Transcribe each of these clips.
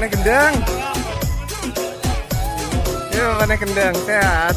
Kendang. Ya, mana kendang sehat.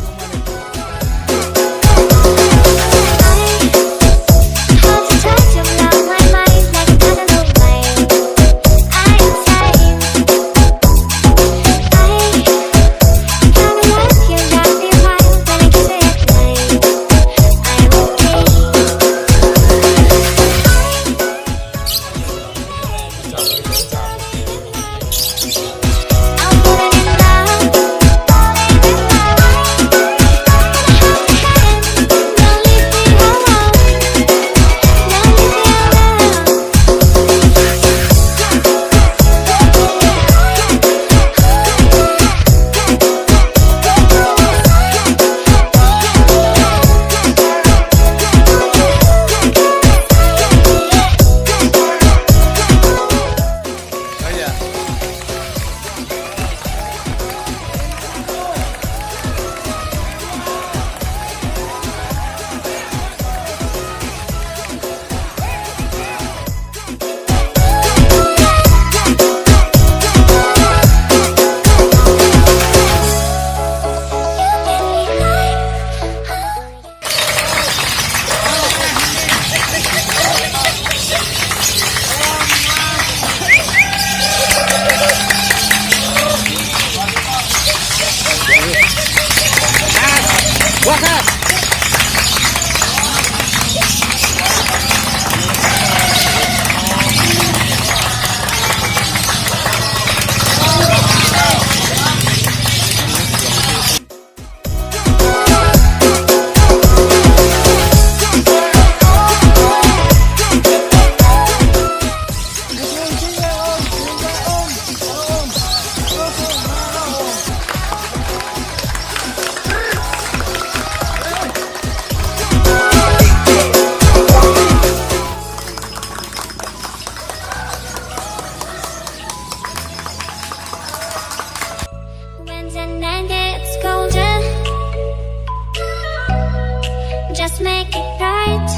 Just make it right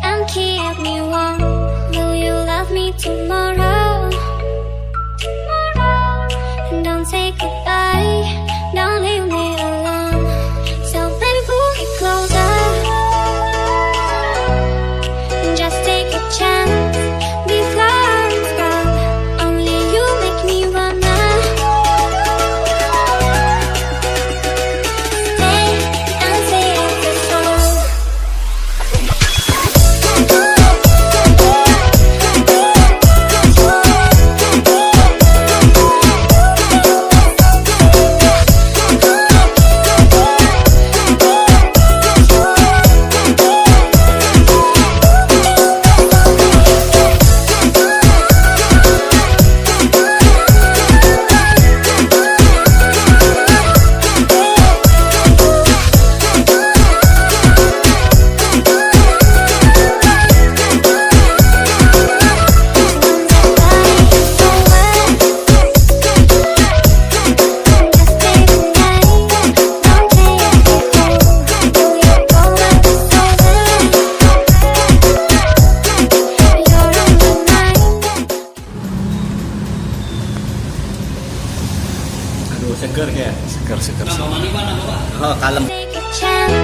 and keep me warm. Will you love me tomorrow? And don't say goodbye, don't leave me alone. So baby, pull me closer and just take a chance before it's gone. Only you make me wanna stay and save the soul. Seger ya? Seger. Oh, kalem. Take it chance.